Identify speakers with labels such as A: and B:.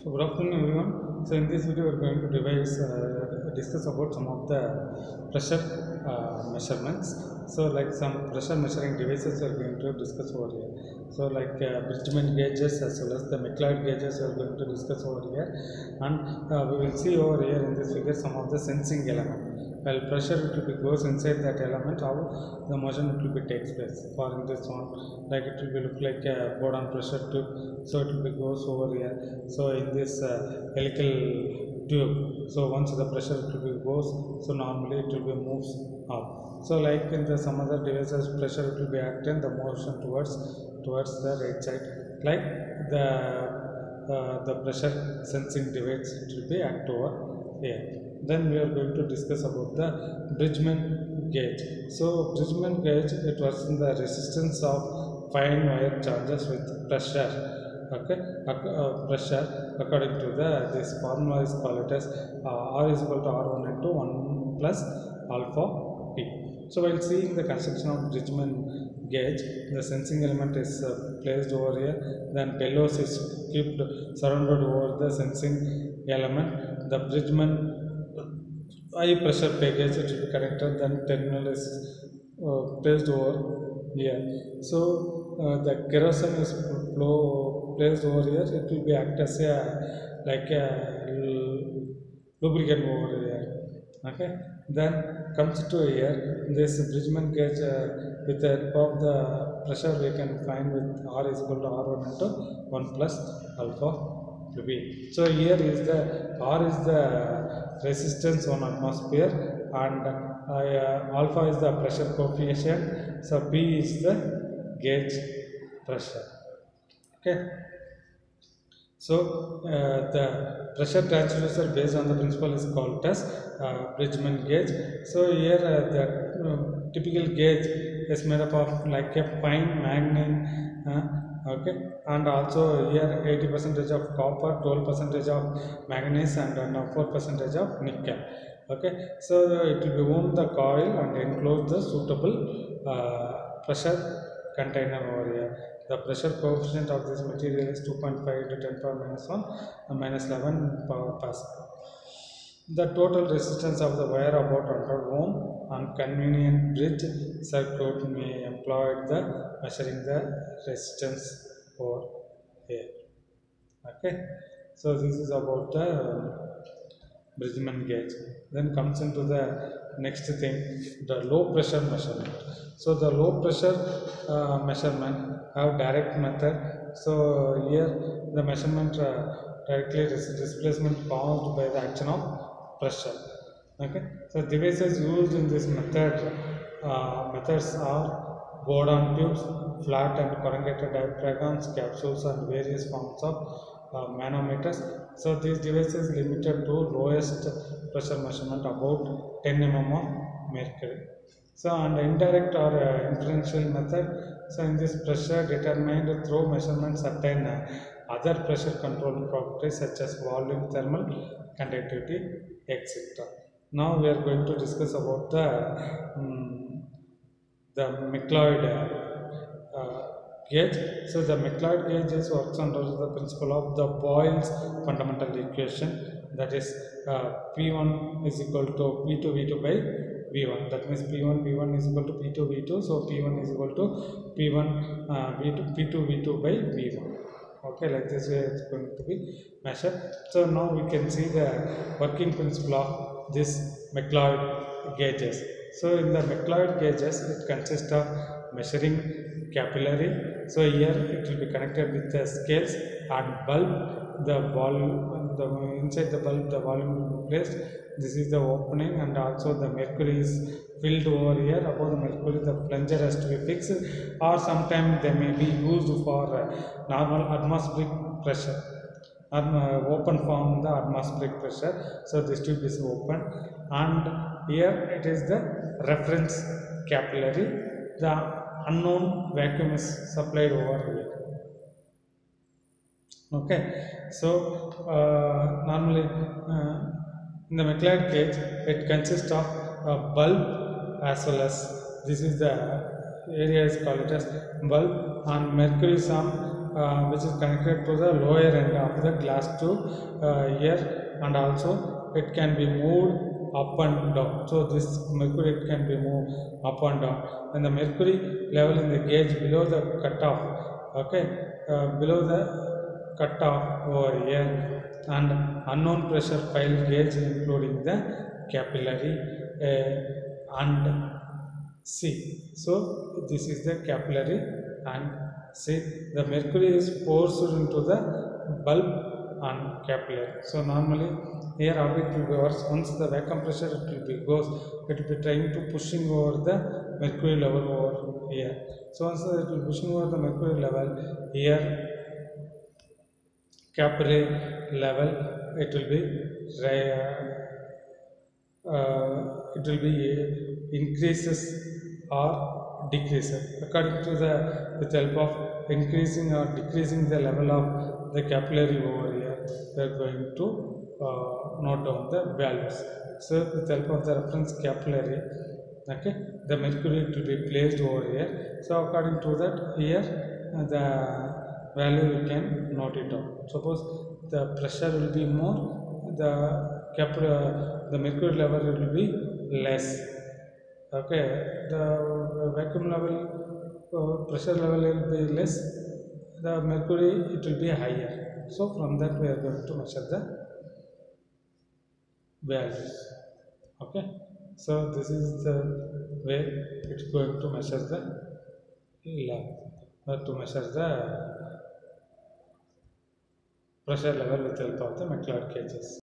A: So good afternoon everyone. So in this video we are going to discuss about some of the pressure measurements. So like some pressure measuring devices we are going to discuss over here. So like Bridgman gauges as well as the McLeod gauges we are going to discuss over here, and we will see over here in this figure some of the sensing element. While pressure it will goes inside that element, how the motion it will be takes place. For in this one, like it will be look like a board on pressure tube, so it will be goes over here. So in this helical tube, so once the pressure it will be goes, so normally it will be moves up. So like in the some other devices, pressure it will be acting the motion towards the right side, like the pressure sensing device it will be act over here. Then we are going to discuss about the Bridgman gauge. So Bridgman gauge it works in the resistance of fine wire charges with pressure. Okay, pressure according to the this formula is called it as R is equal to R1 into 1 plus alpha P. So while seeing the construction of Bridgman gauge, the sensing element is placed over here, then bellows is kept surrounded over the sensing element. The Bridgman high pressure package it will be connected, then terminal is placed over here. So the kerosene is placed over here, it will be act as a like a lubricant over here. Okay, then comes to here this Bridgman gauge with the help of the pressure we can find with R is equal to R1 into 1 plus alpha B. So here is the R is the resistance on atmosphere, and alpha is the pressure coefficient, so P is the gauge pressure. Okay, so the pressure transducer based on the principle is called as Bridgman gauge. So here the typical gauge is made up of like a fine magnet, okay, and also here 80% of copper, 12% of manganese, and 4% of nickel. Okay, so it will be wound the coil and enclose the suitable pressure container over here. The pressure coefficient of this material is 2.5 into 10 power minus 1 and minus 11 power pascal. The total resistance of the wire about 100 ohm, and convenient bridge circuit may employ the measuring the resistance over here. Okay, so this is about the Bridgman gauge. Then comes into the next thing, the low pressure measurement. So the low pressure measurement have direct method. So here the measurement directly displacement caused by the action of pressure. Okay, so devices used in this methods are board on tubes, flat and corrugated diaphragms, capsules, and various forms of manometers. So these devices limited to lowest pressure measurement about 10 mm of mercury. So and indirect or inferential method. So in this pressure determined through measurements certain other pressure control properties such as volume, thermal conductivity, etc. Now we are going to discuss about the McLeod gauge. So the McLeod gauge works under the principle of the Boyle's fundamental equation, that is P1 is equal to P2 V2 by V1. That means P1 V1 is equal to P2 V2. So P1 is equal to P1 V2 P2 V2 by V1. Okay, like this way it's going to be measured. So now we can see the working principle of this McLeod gauges. So in the McLeod gauges, it consists of measuring capillary. So here it will be connected with the scales and bulb. The volume, inside the bulb, the volume will be placed. This is the opening, and also the mercury is filled over here. Above the mercury, the plunger has to be fixed, or sometimes they may be used for normal atmospheric pressure. Open form the atmospheric pressure. So this tube is open, and here it is the reference capillary. The unknown vacuum is supplied over here. Okay, so normally in the McLeod gauge it consists of a bulb as well as this is the area is called it as bulb, and mercury sum which is connected to the lower end of the glass tube here, and also it can be moved up and down. So this mercury it can be moved up and down. When the mercury level in the gauge below the cutoff, okay, below the cutoff over here, and unknown pressure file gauge including the capillary and C. So this is the capillary and C. The mercury is forced into the bulb and capillary. So normally here how it will be works. Once the vacuum pressure it will be goes, it will be trying to pushing over the mercury level over here. So once it will pushing over the mercury level here, capillary level it will be increases or decreases according to the with help of increasing or decreasing the level of the capillary over here. We are going to note down the values. So with help of the reference capillary, okay, the mercury to be placed over here. So according to that here the value you can note it down. Suppose the pressure will be more, the mercury level will be less. Okay, the vacuum level pressure level will be less, the mercury it will be higher. So from that we are going to measure the values. Okay, so this is the way it's going to measure the level, to measure the pressure level with help of the McLeod gauges.